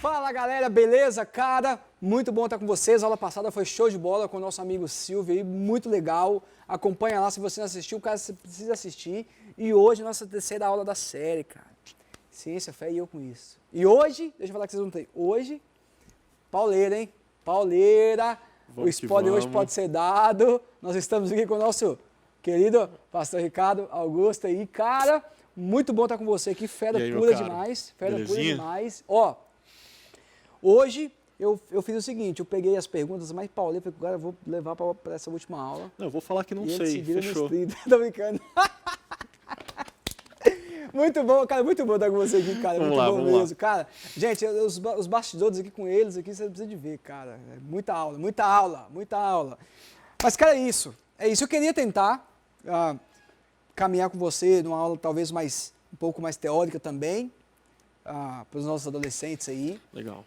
Fala galera, beleza? Cara, muito bom estar com vocês. A aula passada foi show de bola com o nosso amigo Silvio aí, muito legal. Acompanha lá, se você não assistiu, cara, você precisa assistir. E hoje, nossa terceira aula da série, cara. Ciência, fé e eu com isso. E hoje, deixa eu falar que vocês não têm. Hoje, pauleira, hein? Pauleira. O spoiler hoje pode ser dado. Nós estamos aqui com o nosso querido pastor Ricardo Augusto aí. Cara, muito bom estar com você aqui. Fera pura demais. Fera pura demais. Ó, hoje eu fiz o seguinte, eu peguei as perguntas mais pauleiras, falei, agora eu vou levar para essa última aula. Não, eu vou falar que não sei, fechou. Tô brincando. Muito bom, cara, muito bom estar com você aqui, cara, muito bom mesmo. Cara, gente, os bastidores aqui com eles, aqui você precisa de ver, cara, muita aula, muita aula, muita aula. Mas, cara, é isso. Eu queria tentar caminhar com você numa aula talvez um pouco mais teórica também, para os nossos adolescentes aí. Legal.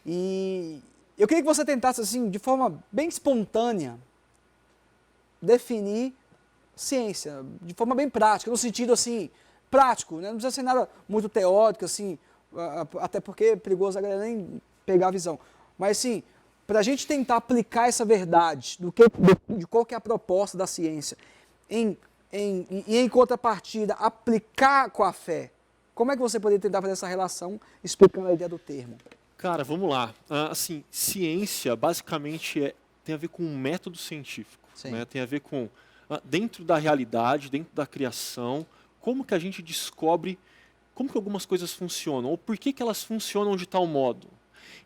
E eu queria que você tentasse, assim, de forma bem espontânea, definir ciência, de forma bem prática, no sentido, assim, prático, né? Não precisa ser nada muito teórico, assim, até porque é perigoso a galera nem pegar a visão. Mas, assim, para a gente tentar aplicar essa verdade de qual que é a proposta da ciência e em contrapartida aplicar com a fé, como é que você poderia tentar fazer essa relação explicando a ideia do termo? Cara, vamos lá. Assim, ciência basicamente tem a ver com um método científico, né? Tem a ver com, dentro da realidade, dentro da criação, como que a gente descobre como que algumas coisas funcionam, ou por que elas funcionam de tal modo.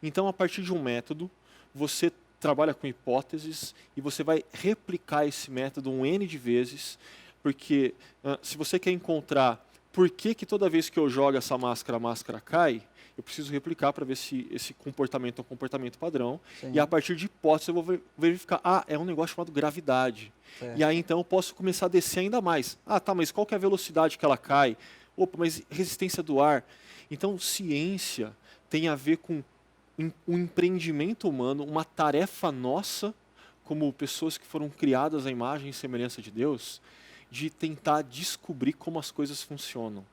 Então, a partir de um método, você trabalha com hipóteses e você vai replicar esse método um N de vezes, porque se você quer encontrar por que toda vez que eu jogo essa máscara, a máscara cai, eu preciso replicar para ver se esse comportamento é um comportamento padrão. Sim. E a partir de hipóteses eu vou verificar, é um negócio chamado gravidade. Certo. E aí então eu posso começar a descer ainda mais. Tá, mas qual que é a velocidade que ela cai? Opa, mas resistência do ar. Então ciência tem a ver com um empreendimento humano, uma tarefa nossa, como pessoas que foram criadas à imagem e semelhança de Deus, de tentar descobrir como as coisas funcionam.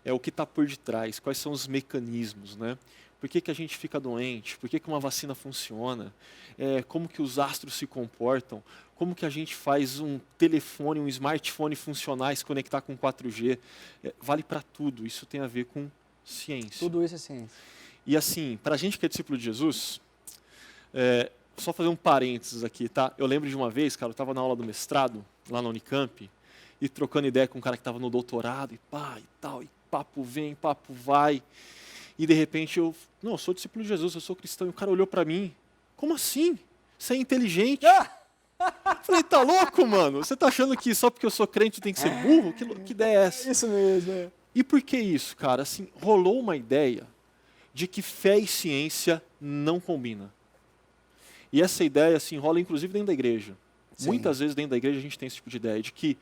É o que está por detrás, quais são os mecanismos, né? Por que a gente fica doente? Por que uma vacina funciona? Como que os astros se comportam? Como que a gente faz um telefone, um smartphone funcionar e se conectar com 4G? Vale para tudo, isso tem a ver com ciência. Tudo isso é ciência. E assim, para a gente que é discípulo de Jesus, só fazer um parênteses aqui, tá? Eu lembro de uma vez, cara, eu estava na aula do mestrado, lá na Unicamp, e trocando ideia com um cara que estava no doutorado, e pá, e tal, e papo vem, papo vai. E de repente eu sou discípulo de Jesus, eu sou cristão. E o cara olhou para mim, como assim? Você é inteligente? Falei, tá louco, mano? Você tá achando que só porque eu sou crente tem que ser burro? Que ideia é essa? Isso mesmo. E por que isso, cara? Assim, rolou uma ideia de que fé e ciência não combinam. E essa ideia, assim, rola inclusive dentro da igreja. Sim. Muitas vezes dentro da igreja a gente tem esse tipo de ideia, de que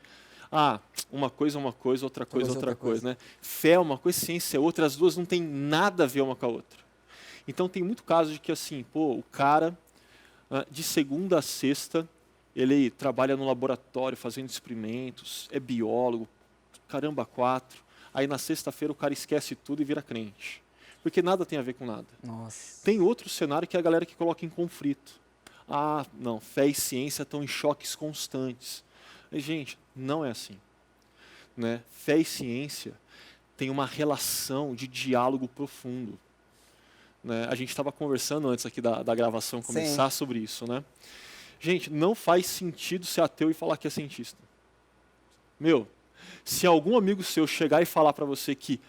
uma coisa é uma coisa, outra coisa é outra coisa, né? Fé é uma coisa, ciência é outra, as duas não têm nada a ver uma com a outra. Então tem muito caso de que assim, o cara, de segunda a sexta, ele trabalha no laboratório fazendo experimentos, é biólogo, caramba, 4. Aí na sexta-feira o cara esquece tudo e vira crente. Porque nada tem a ver com nada. Nossa. Tem outro cenário que é a galera que coloca em conflito. Não, fé e ciência estão em choques constantes. Gente, não é assim, né? Fé e ciência tem uma relação de diálogo profundo, né? A gente estava conversando antes aqui da gravação começar sobre isso, né? Gente, não faz sentido ser ateu e falar que é cientista. Se algum amigo seu chegar e falar para você que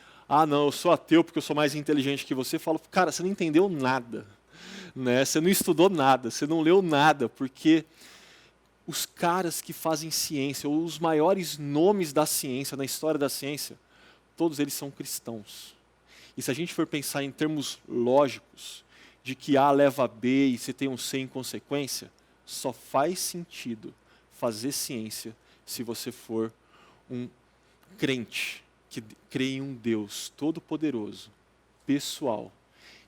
não, eu sou ateu porque eu sou mais inteligente que você, fala, cara, você não entendeu nada, né? Você não estudou nada, você não leu nada, porque os caras que fazem ciência, ou os maiores nomes da ciência, na história da ciência, todos eles são cristãos. E se a gente for pensar em termos lógicos, de que A leva a B e você tem um C em consequência, só faz sentido fazer ciência se você for um crente que crê em um Deus todo-poderoso, pessoal,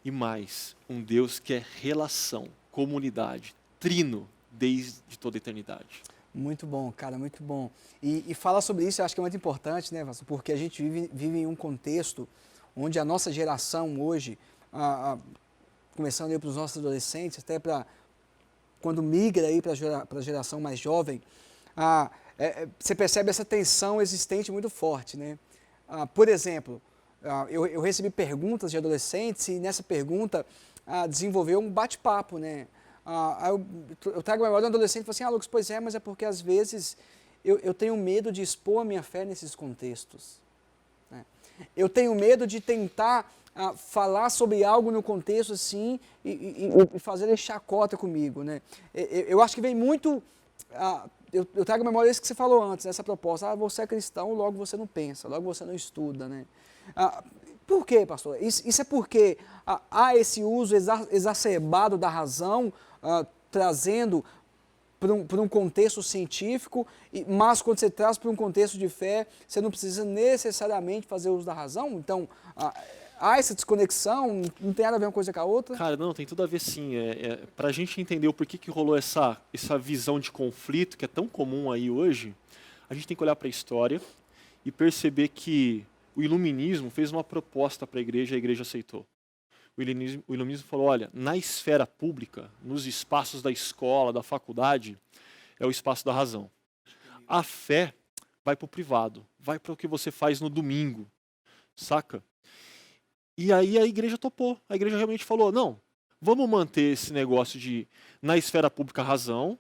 e mais, um Deus que é relação, comunidade, trino, desde toda a eternidade. Muito bom, cara, muito bom. E falar sobre isso eu acho que é muito importante, né, Vasco? Porque a gente vive em um contexto onde a nossa geração hoje começando aí para os nossos adolescentes, até para quando migra aí para a geração mais jovem, você percebe essa tensão existente muito forte, né? Por exemplo, eu recebi perguntas de adolescentes e nessa pergunta desenvolveu um bate-papo, né? Eu trago a memória de um adolescente e falo assim, Lucas, pois é, mas é porque às vezes eu tenho medo de expor a minha fé nesses contextos. Né? Eu tenho medo de tentar falar sobre algo no contexto assim e fazer ele chacota comigo. Né? Eu acho que vem muito... eu trago a memória disso que você falou antes, essa proposta. Você é cristão, logo você não pensa, logo você não estuda. Né? Por quê, pastor? Isso é porque há esse uso exacerbado da razão, trazendo para um contexto científico, mas quando você traz para um contexto de fé, você não precisa necessariamente fazer uso da razão. Então, há essa desconexão, não tem nada a ver uma coisa com a outra? Cara, não, tem tudo a ver sim. Para a gente entender o porquê que rolou essa visão de conflito que é tão comum aí hoje, a gente tem que olhar para a história e perceber que o iluminismo fez uma proposta para a igreja aceitou. O iluminismo falou, olha, na esfera pública, nos espaços da escola, da faculdade, é o espaço da razão. A fé vai para o privado, vai para o que você faz no domingo, saca? E aí a igreja topou, a igreja realmente falou, não, vamos manter esse negócio de, na esfera pública, razão,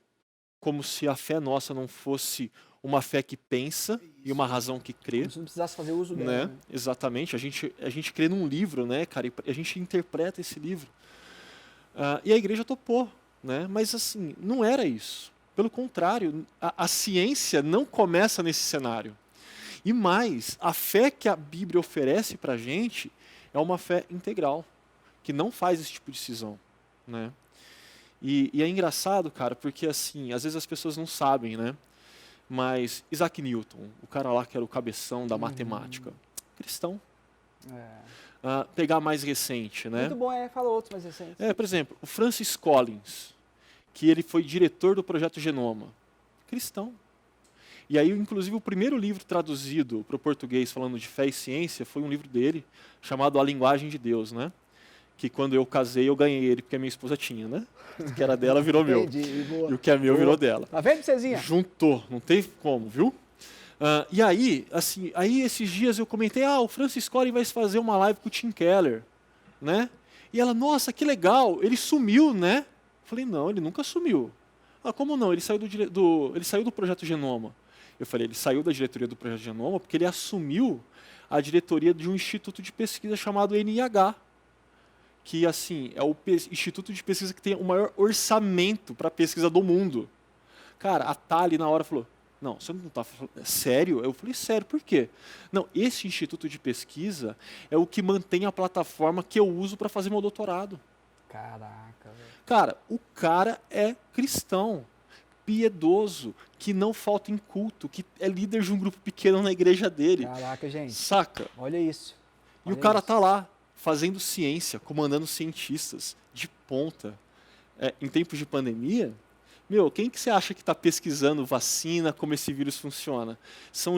como se a fé nossa não fosse uma fé que pensa e uma razão que crê. Como se não precisasse fazer uso dela. Né? Exatamente, a gente crê num livro, né, cara, e a gente interpreta esse livro. E a igreja topou, né? Mas assim, não era isso. Pelo contrário, a ciência não começa nesse cenário. E mais, a fé que a Bíblia oferece para a gente é uma fé integral, que não faz esse tipo de cisão, né? E é engraçado, cara, porque assim, às vezes as pessoas não sabem, né? Mas Isaac Newton, o cara lá que era o cabeção da matemática, cristão. Pegar mais recente, né? Muito bom, fala outros mais recentes. Por exemplo, o Francis Collins, que ele foi diretor do Projeto Genoma, cristão. E aí, inclusive, o primeiro livro traduzido para o português falando de fé e ciência foi um livro dele, chamado A Linguagem de Deus, né? Que quando eu casei, eu ganhei ele, porque a minha esposa tinha, né? O que era dela virou meu. Entendi, boa. E o que é meu virou dela. Tá vendo, Cezinha? Juntou, não teve como, viu? E aí, assim, esses dias eu comentei, o Francis Collins vai fazer uma live com o Tim Keller, né? E ela, nossa, que legal, ele sumiu, né? Eu falei, não, ele nunca sumiu. Como não? Ele saiu ele saiu do Projeto Genoma. Eu falei, ele saiu da diretoria do Projeto Genoma porque ele assumiu a diretoria de um instituto de pesquisa chamado NIH, que assim, é o instituto de pesquisa que tem o maior orçamento para pesquisa do mundo. Cara, a Thali na hora falou, não, você não está falando sério? Eu falei, sério, por quê? Não, esse instituto de pesquisa é o que mantém a plataforma que eu uso para fazer meu doutorado. Caraca, velho. Cara, o cara é cristão, piedoso, que não falta em culto, que é líder de um grupo pequeno na igreja dele. Caraca, gente. Saca? Olha isso. E o cara tá lá, fazendo ciência, comandando cientistas de ponta. Em tempos de pandemia, quem que você acha que está pesquisando vacina, como esse vírus funciona? São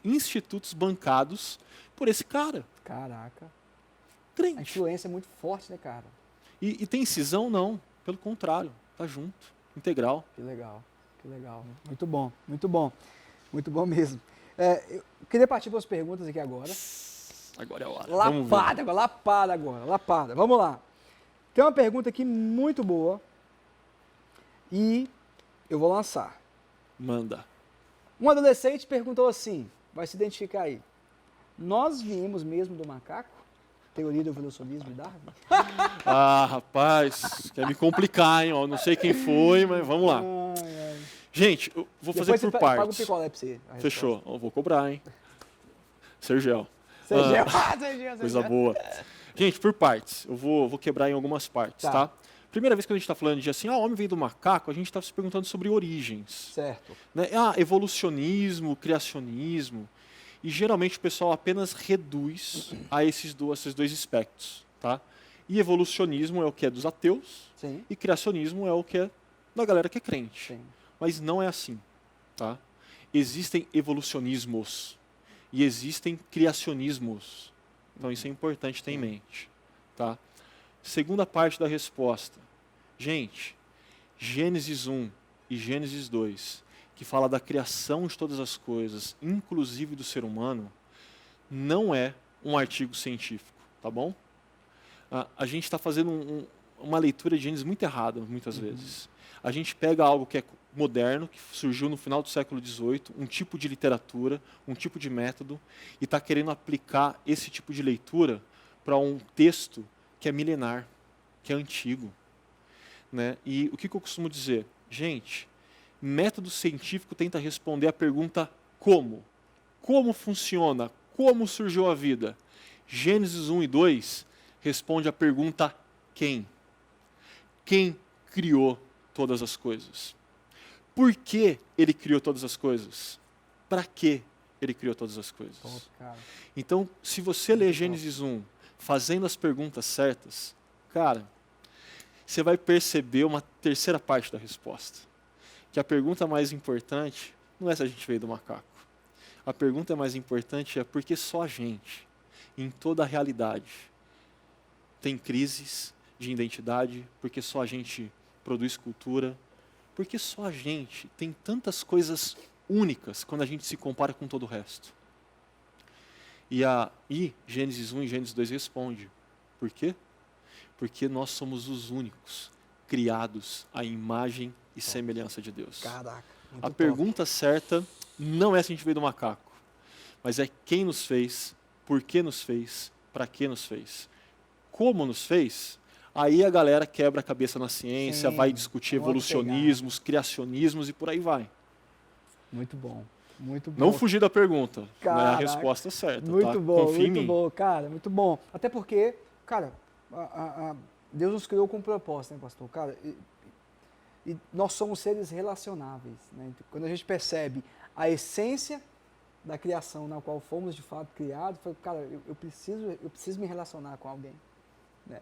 institutos bancados por esse cara. Caraca. Crente. A influência é muito forte, né, cara? E tem cisão? Não. Pelo contrário, tá junto, integral. Que legal, que legal. Muito bom, muito bom. Muito bom mesmo. Eu queria partir para as perguntas aqui agora. Agora é a hora. Lapada. Vamos lá. Tem uma pergunta aqui muito boa e eu vou lançar. Manda. Um adolescente perguntou assim, vai se identificar aí. Nós viemos mesmo do macaco? Teoria do evolucionismo de Darwin? Rapaz, quer me complicar, hein? Não sei quem foi, mas vamos lá. Gente, eu vou fazer depois por você partes. Paga o picolé pra você. Fechou. Eu vou cobrar, hein? Sergel. Sergel. Coisa boa. Gente, por partes. Eu vou quebrar em algumas partes, tá? Primeira vez que a gente está falando de assim, o homem veio do macaco, a gente está se perguntando sobre origens. Certo. Né? Evolucionismo, criacionismo. E geralmente o pessoal apenas reduz a esses dois aspectos, tá? E evolucionismo é o que é dos ateus. Sim. E criacionismo é o que é da galera que é crente. Sim. Mas não é assim, tá? Existem evolucionismos e existem criacionismos. Então isso é importante ter em mente, tá? Segunda parte da resposta. Gente, Gênesis 1 e Gênesis 2, que fala da criação de todas as coisas, inclusive do ser humano, não é um artigo científico, tá bom? A gente está fazendo uma leitura de Gênesis muito errada, muitas vezes. A gente pega algo que é moderno, que surgiu no final do século XVIII, um tipo de literatura, um tipo de método, e está querendo aplicar esse tipo de leitura para um texto que é milenar, que é antigo. Né? E o que eu costumo dizer? Gente, método científico tenta responder a pergunta como? Como funciona? Como surgiu a vida? Gênesis 1 e 2 responde a pergunta quem? Quem criou todas as coisas? Por que ele criou todas as coisas? Para que ele criou todas as coisas? Então, se você ler Gênesis 1 fazendo as perguntas certas, cara, você vai perceber uma terceira parte da resposta. Que a pergunta mais importante não é se a gente veio do macaco. A pergunta mais importante é por que só a gente, em toda a realidade, tem crises de identidade, porque só a gente produz cultura, porque só a gente tem tantas coisas únicas quando a gente se compara com todo o resto. E Gênesis 1 e Gênesis 2 responde. Por quê? Porque nós somos os únicos criados à imagem e semelhança de Deus. Caraca, a pergunta certa não é se a gente veio do macaco, mas é quem nos fez, por que nos fez, para que nos fez. Como nos fez, aí a galera quebra a cabeça na ciência, vai discutir evolucionismos, criacionismos e por aí vai. Muito bom. Muito bom. Não fugir da pergunta, né? A resposta certa. Muito tá? bom, Confia em muito mim. bom, cara, muito bom. Até porque, cara, Deus nos criou com um propósito, né, pastor? Cara, e nós somos seres relacionáveis, né? Quando a gente percebe a essência da criação na qual fomos de fato criados, foi, cara, eu preciso me relacionar com alguém, né?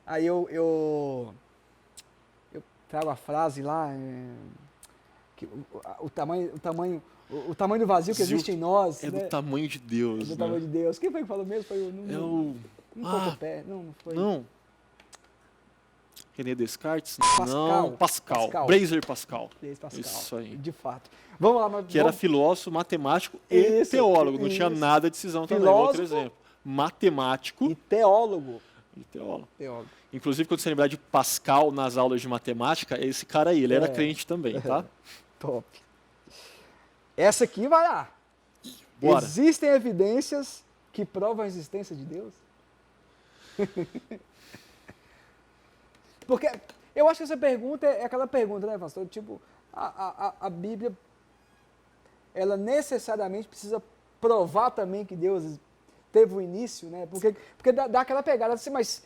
Aí eu trago a frase lá, que o tamanho do vazio que existe em nós. É, né? Do tamanho de É Deus. do né? tamanho de Deus. Quem foi que falou mesmo? Foi não foi. Não. René Descartes? Pascal. Pascal. Blaise Pascal. Isso aí. De fato. Vamos lá. Que era filósofo, matemático e teólogo. Não tinha nada de cisão também. Outro exemplo. Matemático. E teólogo. Teólogo. Inclusive, quando você lembrar de Pascal nas aulas de matemática, é esse cara aí. Ele era crente também, tá? Top. Essa aqui vai lá. Bora. Existem evidências que provam a existência de Deus? Porque eu acho que essa pergunta é aquela pergunta, né, pastor? Tipo, a Bíblia, ela necessariamente precisa provar também que Deus teve um início, né? Porque dá aquela pegada assim, mas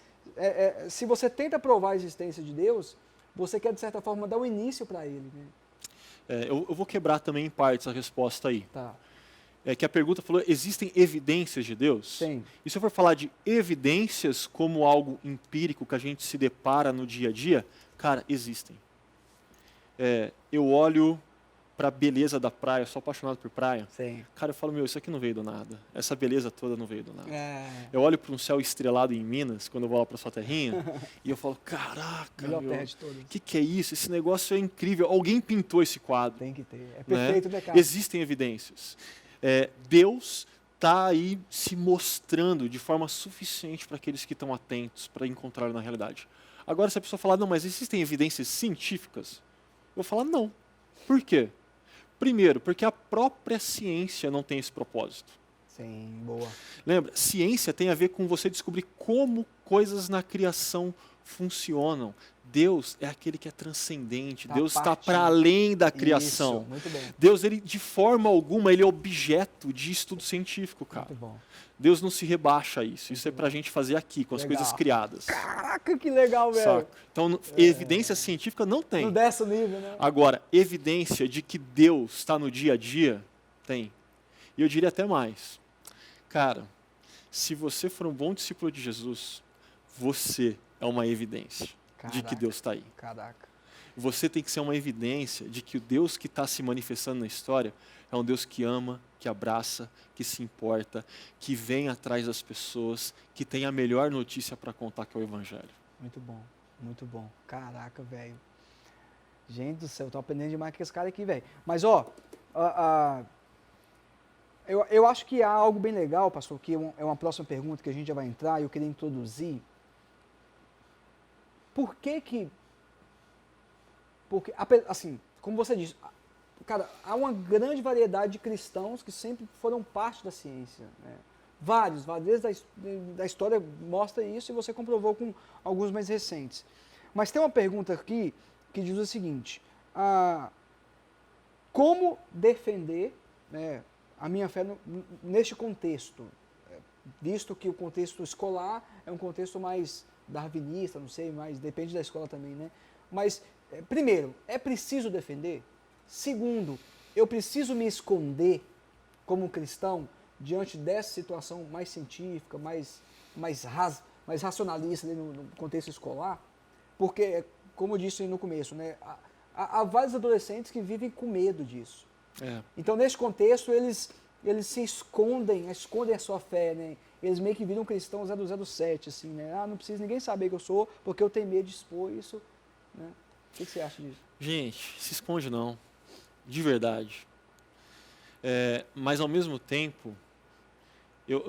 se você tenta provar a existência de Deus, você quer, de certa forma, dar um início para ele, né? Eu vou quebrar também em partes a resposta aí. Tá. Que a pergunta falou, existem evidências de Deus? Sim. E se eu for falar de evidências como algo empírico que a gente se depara no dia a dia, cara, existem. Eu olho para a beleza da praia, sou apaixonado por praia. Sim. Cara, eu falo, isso aqui não veio do nada. Essa beleza toda não veio do nada. Eu olho para um céu estrelado em Minas, quando eu vou lá para sua terrinha, e eu falo, caraca, o que é isso? Esse negócio é incrível. Alguém pintou esse quadro. Tem que ter. É perfeito, né, cara? Existem evidências. Deus está aí se mostrando de forma suficiente para aqueles que estão atentos, para encontrar na realidade. Agora, se a pessoa falar, não, mas existem evidências científicas? Eu vou falar, não. Por quê? Primeiro, porque a própria ciência não tem esse propósito. Sim, boa. Lembra, ciência tem a ver com você descobrir como coisas na criação funcionam. Deus é aquele que é transcendente. Deus está para além da criação. Isso, muito bem. Deus, ele, de forma alguma, ele é objeto de estudo científico, cara. Muito bom. Deus não se rebaixa a isso. Isso é para a gente fazer aqui, com as coisas criadas. Caraca, que legal, velho. Saca? Então, evidência científica não tem. Não desce o nível, né? Agora, evidência de que Deus está no dia a dia, tem. E eu diria até mais. Cara, se você for um bom discípulo de Jesus, você é uma evidência de que Deus está aí. Caraca. Você tem que ser uma evidência de que o Deus que está se manifestando na história é um Deus que ama, que abraça, que se importa, que vem atrás das pessoas, que tem a melhor notícia para contar, que é o Evangelho. Muito bom, muito bom. Caraca, velho. Gente do céu, eu tô aprendendo demais com esse cara aqui, velho. Mas, ó, eu acho que há algo bem legal, pastor, que é uma próxima pergunta que a gente já vai entrar e eu queria introduzir. Por que porque, assim, como você disse, cara, há uma grande variedade de cristãos que sempre foram parte da ciência, né? Vários, desde da história mostra isso e você comprovou com alguns mais recentes. Mas tem uma pergunta aqui que diz o seguinte, como defender, né, a minha fé neste contexto, visto que o contexto escolar é um contexto mais darwinista, não sei, mas depende da escola também, né? Mas, primeiro, é preciso defender? Segundo, eu preciso me esconder como cristão diante dessa situação mais científica, mais racionalista no contexto escolar? Porque, como eu disse no começo, né, há vários adolescentes que vivem com medo disso. É. Então, nesse contexto, eles se escondem a sua fé, né? Eles meio que viram cristão 007, assim, né? Não precisa ninguém saber que eu sou, porque eu tenho medo de expor isso, né? O que você acha disso? Gente, se esconde não, de verdade. Mas ao mesmo tempo,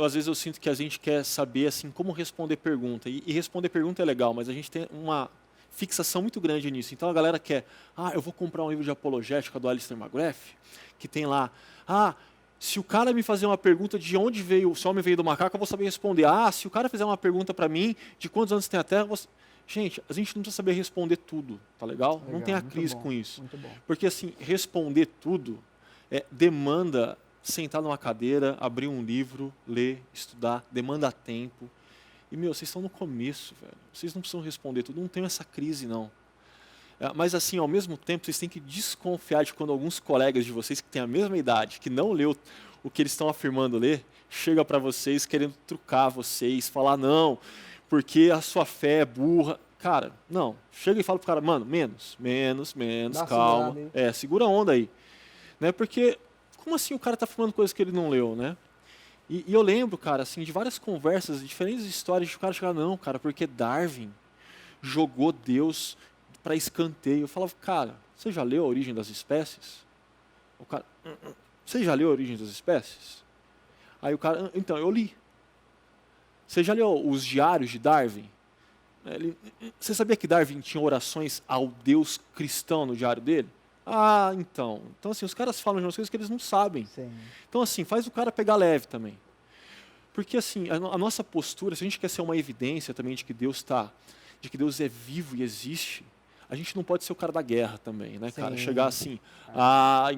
às vezes eu sinto que a gente quer saber assim como responder pergunta. E responder pergunta é legal, mas a gente tem uma fixação muito grande nisso. Então a galera quer, eu vou comprar um livro de apologética do Alistair McGrath, que tem lá, se o cara me fazer uma pergunta de onde veio, se o homem veio do macaco, eu vou saber responder. Se o cara fizer uma pergunta para mim de quantos anos tem a Terra, gente, a gente não precisa saber responder tudo, tá legal? Não tem a crise com isso. Muito bom. Porque assim, responder tudo demanda sentar numa cadeira, abrir um livro, ler, estudar, demanda tempo. E, vocês estão no começo, velho. Vocês não precisam responder tudo, não tem essa crise, não. Mas, assim, ao mesmo tempo, vocês têm que desconfiar de quando alguns colegas de vocês que têm a mesma idade, que não leu o que eles estão afirmando ler, chega para vocês querendo trucar vocês, falar, não, porque a sua fé é burra. Cara, não. Chega e fala pro cara, mano, menos, calma. Segura a onda aí. Né? Porque, como assim o cara está afirmando coisas que ele não leu, né? E eu lembro, cara, assim, de várias conversas, de diferentes histórias, de o cara chegar, não, cara, porque Darwin jogou Deus para escanteio. Eu falava, cara, você já leu A Origem das Espécies? O cara, você já leu A Origem das Espécies? Aí o cara, então, eu li. Você já leu os diários de Darwin? Você sabia que Darwin tinha orações ao Deus cristão no diário dele? Então. Então, assim, os caras falam de umas coisas que eles não sabem. Sim. Então, assim, faz o cara pegar leve também. Porque, assim, a nossa postura, se a gente quer ser uma evidência também de que Deus é vivo e existe, a gente não pode ser o cara da guerra também, né, cara? Chegar assim,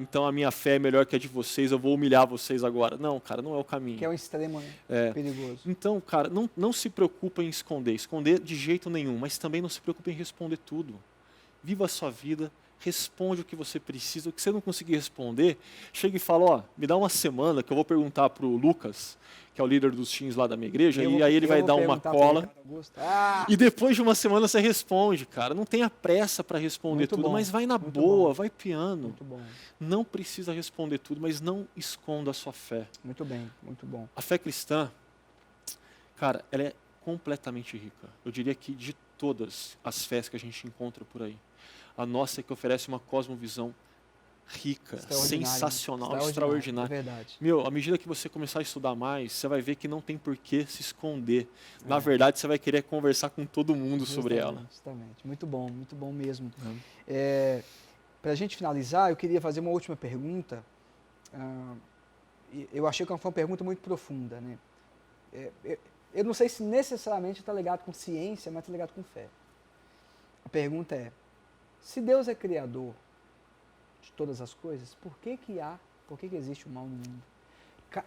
então a minha fé é melhor que a de vocês, eu vou humilhar vocês agora. Não, cara, não é o caminho. Que é um extremo, né? Perigoso. Então, cara, não se preocupa em esconder de jeito nenhum, mas também não se preocupe em responder tudo. Viva a sua vida, responde o que você precisa. O que você não conseguir responder, chega e fala, me dá uma semana que eu vou perguntar para o Lucas, que é o líder dos teens lá da minha igreja, e aí ele vai dar uma cola. E depois de uma semana você responde, cara. Não tenha pressa para responder tudo, mas vai na boa, vai piano. Muito bom. Não precisa responder tudo, mas não esconda a sua fé. Muito bem, muito bom. A fé cristã, cara, ela é completamente rica. Eu diria que de todas as fés que a gente encontra por aí, a nossa é que oferece uma cosmovisão rica, sensacional, extraordinária. É verdade. À medida que você começar a estudar mais, você vai ver que não tem por que se esconder. Na verdade, você vai querer conversar com todo mundo sobre ela. Justamente. Muito bom mesmo. Para a gente finalizar, eu queria fazer uma última pergunta. Eu achei que foi uma pergunta muito profunda, né? Eu não sei se necessariamente está ligado com ciência, mas está ligado com fé. A pergunta é, se Deus é criador de todas as coisas, por que existe o mal no mundo?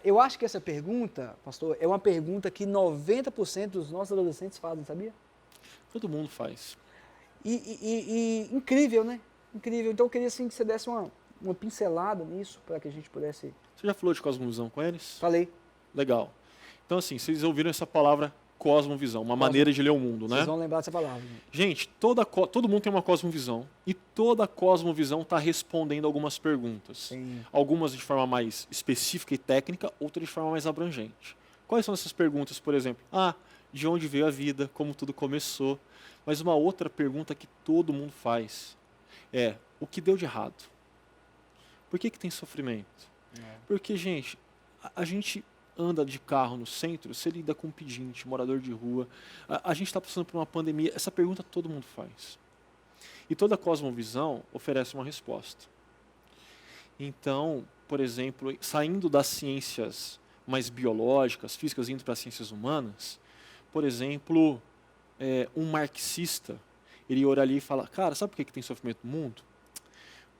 Eu acho que essa pergunta, pastor, é uma pergunta que 90% dos nossos adolescentes fazem, sabia? Todo mundo faz. E incrível, né? Incrível. Então eu queria assim, que você desse uma pincelada nisso, para que a gente pudesse... Você já falou de cosmovisão com eles? Falei. Legal. Então assim, vocês ouviram essa palavra cosmovisão, uma maneira de ler o mundo, né? Vocês vão lembrar dessa palavra. Gente, todo mundo tem uma cosmovisão e toda cosmovisão está respondendo algumas perguntas. Sim. Algumas de forma mais específica e técnica, outras de forma mais abrangente. Quais são essas perguntas, por exemplo? De onde veio a vida, como tudo começou. Mas uma outra pergunta que todo mundo faz é, o que deu de errado? Por que tem sofrimento? Porque, gente, a gente anda de carro no centro, você lida com pedinte, morador de rua. A gente está passando por uma pandemia. Essa pergunta todo mundo faz. E toda cosmovisão oferece uma resposta. Então, por exemplo, saindo das ciências mais biológicas, físicas, indo para as ciências humanas, por exemplo, um marxista, ele olha ali e fala, cara, sabe por que tem sofrimento no mundo?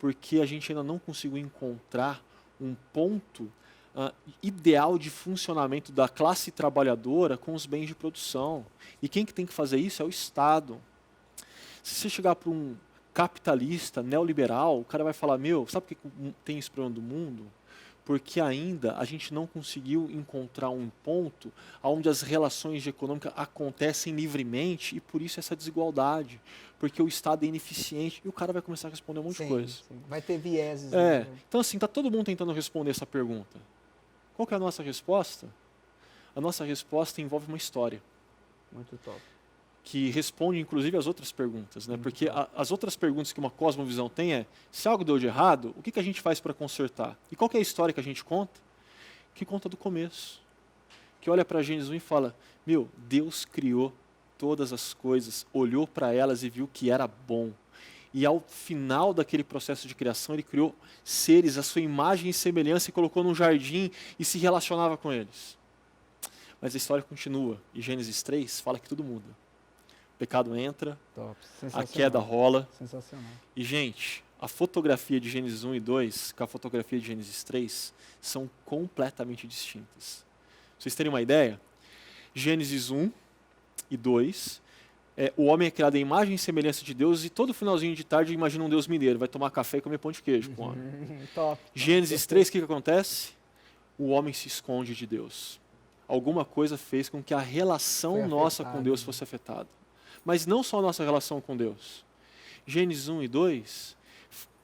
Porque a gente ainda não conseguiu encontrar um ponto ideal de funcionamento da classe trabalhadora com os bens de produção. E quem que tem que fazer isso é o Estado. Se você chegar para um capitalista, neoliberal, o cara vai falar, sabe por que tem esse problema do mundo? Porque ainda a gente não conseguiu encontrar um ponto onde as relações econômicas acontecem livremente e por isso essa desigualdade. Porque o Estado é ineficiente e o cara vai começar a responder um monte de coisa. Sim. Vai ter vieses. Então, assim, está todo mundo tentando responder essa pergunta. Qual que é a nossa resposta? A nossa resposta envolve uma história. Muito top. Que responde, inclusive, às outras perguntas. Né? Porque as outras perguntas que uma cosmovisão tem é, se algo deu de errado, o que a gente faz para consertar? E qual que é a história que a gente conta? Que conta do começo. Que olha para Gênesis 1 e fala, Deus criou todas as coisas, olhou para elas e viu que era bom. E ao final daquele processo de criação, ele criou seres, a sua imagem e semelhança, e colocou num jardim e se relacionava com eles. Mas a história continua. E Gênesis 3 fala que tudo muda. O pecado entra, a queda rola. Sensacional. E, gente, a fotografia de Gênesis 1 e 2 com a fotografia de Gênesis 3 são completamente distintas. Pra vocês terem uma ideia, Gênesis 1 e 2... o homem é criado em imagem e semelhança de Deus e todo finalzinho de tarde imagina um Deus mineiro, vai tomar café e comer pão de queijo com o homem. Top. Gênesis 3, o que acontece? O homem se esconde de Deus. Alguma coisa fez com que a relação nossa com Deus fosse afetada. Mas não só a nossa relação com Deus. Gênesis 1 e 2,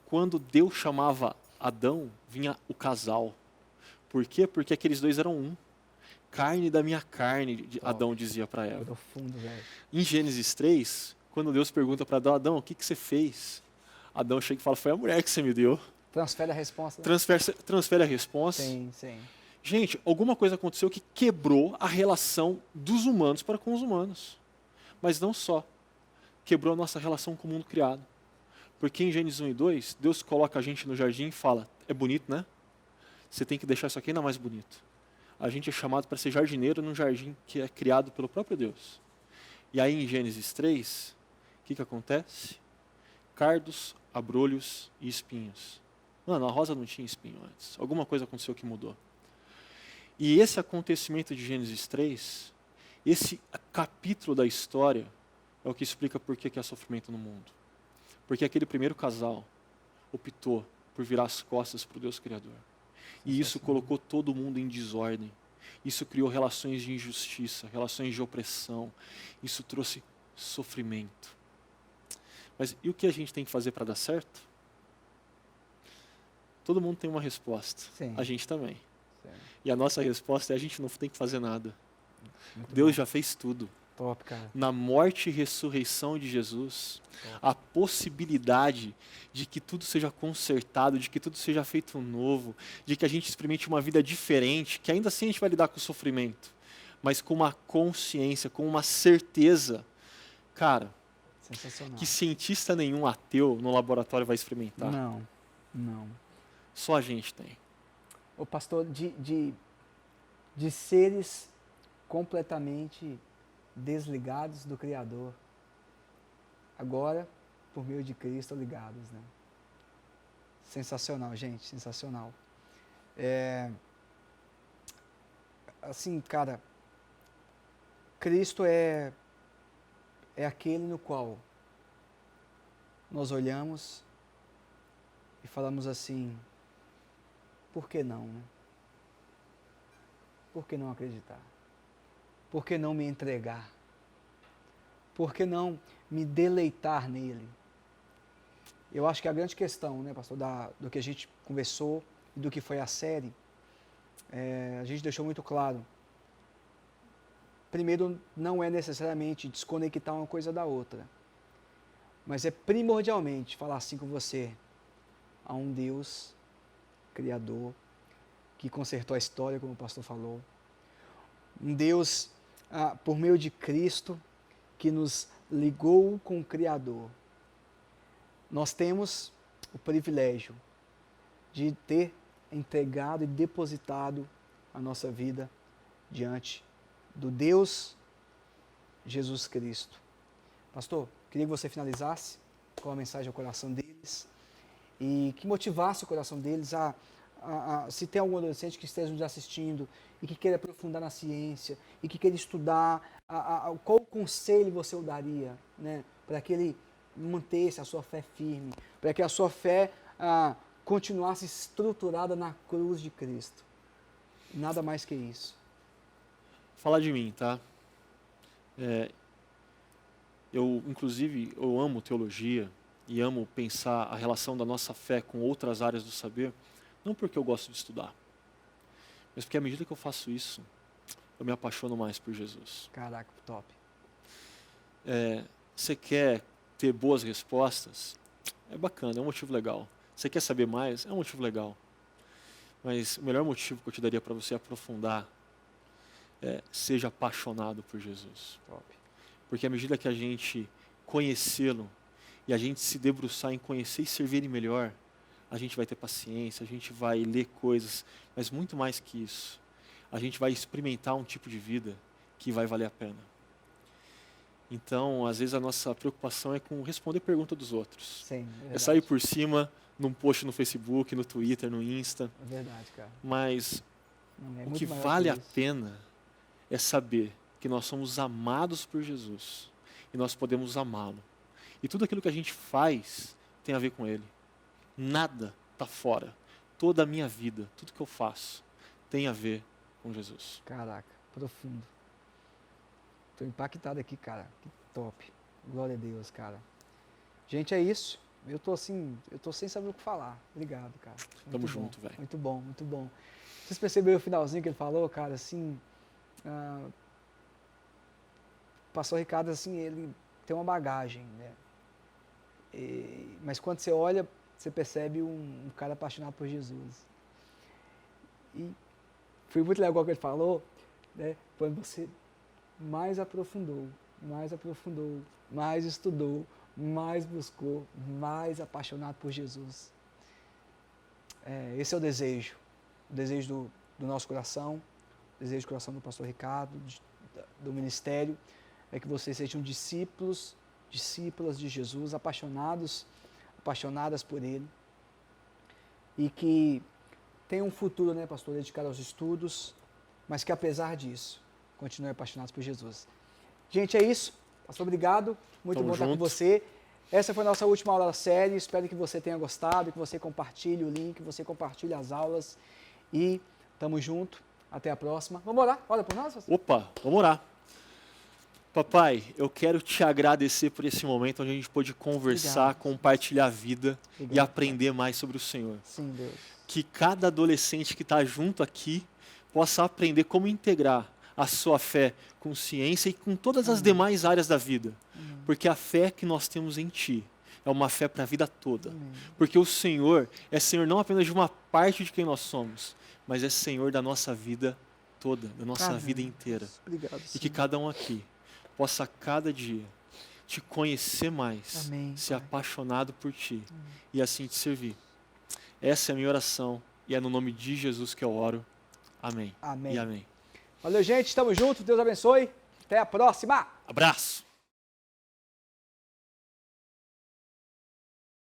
quando Deus chamava Adão, vinha o casal. Por quê? Porque aqueles dois eram um. Carne da minha carne, Adão dizia para ela. Profundo, velho. Em Gênesis 3, quando Deus pergunta para Adão, o que você fez? Adão chega e fala, foi a mulher que você me deu. Transfere a resposta. Transfere a resposta. Sim. Gente, alguma coisa aconteceu que quebrou a relação dos humanos para com os humanos. Mas não só. Quebrou a nossa relação com o mundo criado. Porque em Gênesis 1 e 2, Deus coloca a gente no jardim e fala, é bonito, né? Você tem que deixar isso aqui ainda mais bonito. A gente é chamado para ser jardineiro num jardim que é criado pelo próprio Deus. E aí em Gênesis 3, o que acontece? Cardos, abrolhos e espinhos. Mano, a rosa não tinha espinho antes. Alguma coisa aconteceu que mudou. E esse acontecimento de Gênesis 3, esse capítulo da história, é o que explica por que há sofrimento no mundo. Porque aquele primeiro casal optou por virar as costas para o Deus Criador. E isso colocou todo mundo em desordem. Isso criou relações de injustiça, relações de opressão. Isso trouxe sofrimento. Mas e o que a gente tem que fazer para dar certo? Todo mundo tem uma resposta. Sim. A gente também. Sim. E a nossa resposta é a gente não tem que fazer nada. Muito Deus bom. já fez tudo. Top, cara. Na morte e ressurreição de Jesus, a possibilidade de que tudo seja consertado, de que tudo seja feito novo, de que a gente experimente uma vida diferente, que ainda assim a gente vai lidar com o sofrimento, mas com uma consciência, com uma certeza. Cara, Sensacional. que cientista nenhum ateu no laboratório vai experimentar. Não. Só a gente tem. O pastor, de seres completamente desligados do Criador, agora, por meio de Cristo, ligados, né? Sensacional, gente, sensacional. Assim, cara, Cristo é aquele no qual nós olhamos e falamos assim, por que não, né? Por que não acreditar? por que não me entregar? Por que não me deleitar nele? Eu acho que a grande questão, né, pastor, do que a gente conversou e do que foi a série, a gente deixou muito claro. Primeiro, não é necessariamente desconectar uma coisa da outra, mas é primordialmente falar assim com você, a um Deus Criador, que consertou a história, como o pastor falou, um Deus, por meio de Cristo, que nos ligou com o Criador. Nós temos o privilégio de ter entregado e depositado a nossa vida diante do Deus Jesus Cristo. Pastor, queria que você finalizasse com a mensagem ao coração deles e que motivasse o coração deles se tem algum adolescente que esteja nos assistindo e que queira aprofundar na ciência e que queira estudar, qual conselho você o daria, né, para que ele mantesse a sua fé firme, para que a sua fé continuasse estruturada na cruz de Cristo. Nada mais que isso. Falar de mim, tá? Inclusive, eu amo teologia e amo pensar a relação da nossa fé com outras áreas do saber, não porque eu gosto de estudar, mas porque à medida que eu faço isso, eu me apaixono mais por Jesus. Caraca, top. Você quer ter boas respostas? É bacana, é um motivo legal. Você quer saber mais? É um motivo legal. Mas o melhor motivo que eu te daria para você aprofundar seja apaixonado por Jesus. Top. Porque à medida que a gente conhecê-lo e a gente se debruçar em conhecer e servir ele melhor, a gente vai ter paciência, a gente vai ler coisas, mas muito mais que isso, a gente vai experimentar um tipo de vida que vai valer a pena. Então, às vezes a nossa preocupação é com responder pergunta dos outros. Sim, é sair por cima num post no Facebook, no Twitter, no Insta. É verdade, cara. Mas o que vale a pena é saber que nós somos amados por Jesus e nós podemos amá-lo. E tudo aquilo que a gente faz tem a ver com ele. Nada está fora. Toda a minha vida, tudo que eu faço, tem a ver com Jesus. Caraca, profundo. Estou impactado aqui, cara. Que top. Glória a Deus, cara. Gente, é isso. Eu tô sem saber o que falar. Obrigado, cara. Tamo junto, velho. Muito bom, muito bom. Vocês perceberam o finalzinho que ele falou, cara? Assim, o pastor Ricardo, assim, ele tem uma bagagem, né? Mas quando você olha, você percebe um cara apaixonado por Jesus. E foi muito legal o que ele falou, né? Quando você mais aprofundou, mais estudou, mais buscou, mais apaixonado por Jesus. Esse é o desejo do nosso coração, o desejo do coração do pastor Ricardo, do ministério, é que vocês sejam discípulas de Jesus, apaixonadas por Ele, e que tenham um futuro, né, pastor, dedicado aos estudos, mas que apesar disso, continuem apaixonados por Jesus. Gente, é isso. Pastor, obrigado. Muito bom estar com você. Essa foi a nossa última aula da série. Espero que você tenha gostado, que você compartilhe o link, que você compartilhe as aulas. E tamo junto. Até a próxima. Vamos orar? Ora por nós, pastor? Opa, vamos orar. Papai, eu quero te agradecer por esse momento onde a gente pôde conversar, obrigado, compartilhar a vida e aprender mais sobre o Senhor. Sim, Deus. Que cada adolescente que está junto aqui possa aprender como integrar a sua fé com ciência e com todas as demais áreas da vida. Porque a fé que nós temos em Ti é uma fé para a vida toda. Porque o Senhor é Senhor não apenas de uma parte de quem nós somos, mas é Senhor da nossa vida toda, da nossa vida inteira. Obrigado, e que cada um aqui possa cada dia te conhecer mais, ser apaixonado por Ti e assim te servir. Essa é a minha oração e é no nome de Jesus que eu oro. Amém. Amém. E amém. Valeu, gente. Tamo junto. Deus abençoe. Até a próxima. Abraço.